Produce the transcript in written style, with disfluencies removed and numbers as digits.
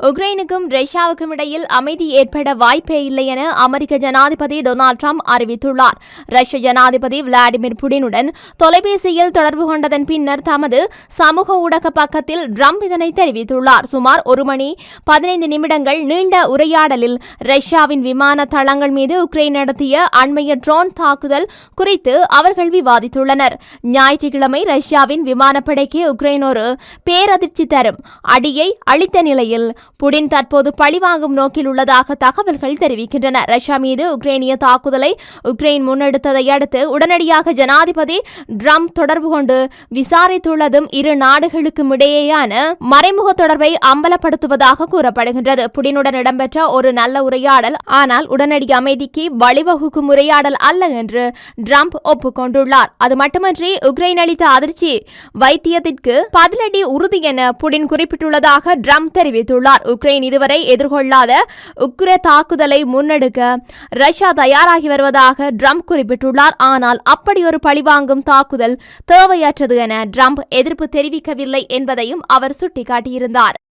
உக்ரைனுக்கும் ரஷ்யாவுக்கும் இடையில் அமைதி ஏற்பட வாய்ப்பே இல்லை என அமெரிக்க ஜனாதிபதி டொனால்ட் ட்ரம்ப் அறிவித்துள்ளார். ரஷ்ய ஜனாதிபதி விளாடிமிர் புடினுடன் தொலைபேசியில் தொடர்பு கொண்டதன் பின்னர் தமது சமூக ஊடக பக்கத்தில் ட்ரம்ப் இதனை தெரிவித்துள்ளார். சுமார் 1 மணி 15 நிமிடங்கள் நீண்ட உரையாடலில் ரஷ்யாவின் விமான தளங்கள் மீது உக்ரைன் நடத்திய அண்மைய ட்ரோன் தாக்குதல் குறித்து அவர்கள் விவாதித்துள்ளனர். ஞாயிற்றுக்கிழமை ரஷ்யாவின் விமானப்படைக்கு உக்ரைன் ஒரு பேரதிர்ச்சி தரும் அடியை அளித்த நிலையில் புடின் தற்போது பழிவாங்கும் நோக்கில் உள்ளதாக தகவல்கள் தெரிவிக்கின்றன. ரஷ்யா மீது உக்ரைனிய தாக்குதலை உக்ரைன் முன்னெடுத்ததை அடுத்து உடனடியாக ஜனாதிபதி ட்ரம்ப் தொடர்பு கொண்டு விசாரித்துள்ளதும் இரு நாடுகளுக்கும் இடையேயான மறைமுக தொடர்பை அம்பலப்படுத்துவதாக கூறப்படுகின்றது. புடினுடன் இடம்பெற்ற ஒரு நல்ல உரையாடல், ஆனால் உடனடி அமைதிக்கு வழிவகுக்கும் உரையாடல் அல்ல என்று ட்ரம்ப் ஒப்புக்கொண்டுள்ளார். அது மட்டுமன்றி உக்ரைன் அளித்த அதிர்ச்சி வைத்தியத்திற்கு பதிலடி உறுதி என புடின் குறிப்பிட்டுள்ளதாக ட்ரம்ப் தெரிவித்துள்ளார். உக்ரைன் இதுவரை எதிர்கொள்ளாத உக்கிர தாக்குதலை முன்னெடுக்க ரஷ்யா தயாராகி வருவதாக ட்ரம்ப் குறிப்பிட்டுள்ளார். ஆனால் அப்படி ஒரு பழிவாங்கும் தாக்குதல் தேவையற்றது என ட்ரம்ப் எதிர்ப்பு தெரிவிக்கவில்லை என்பதையும் அவர் சுட்டிக்காட்டியிருந்தார்.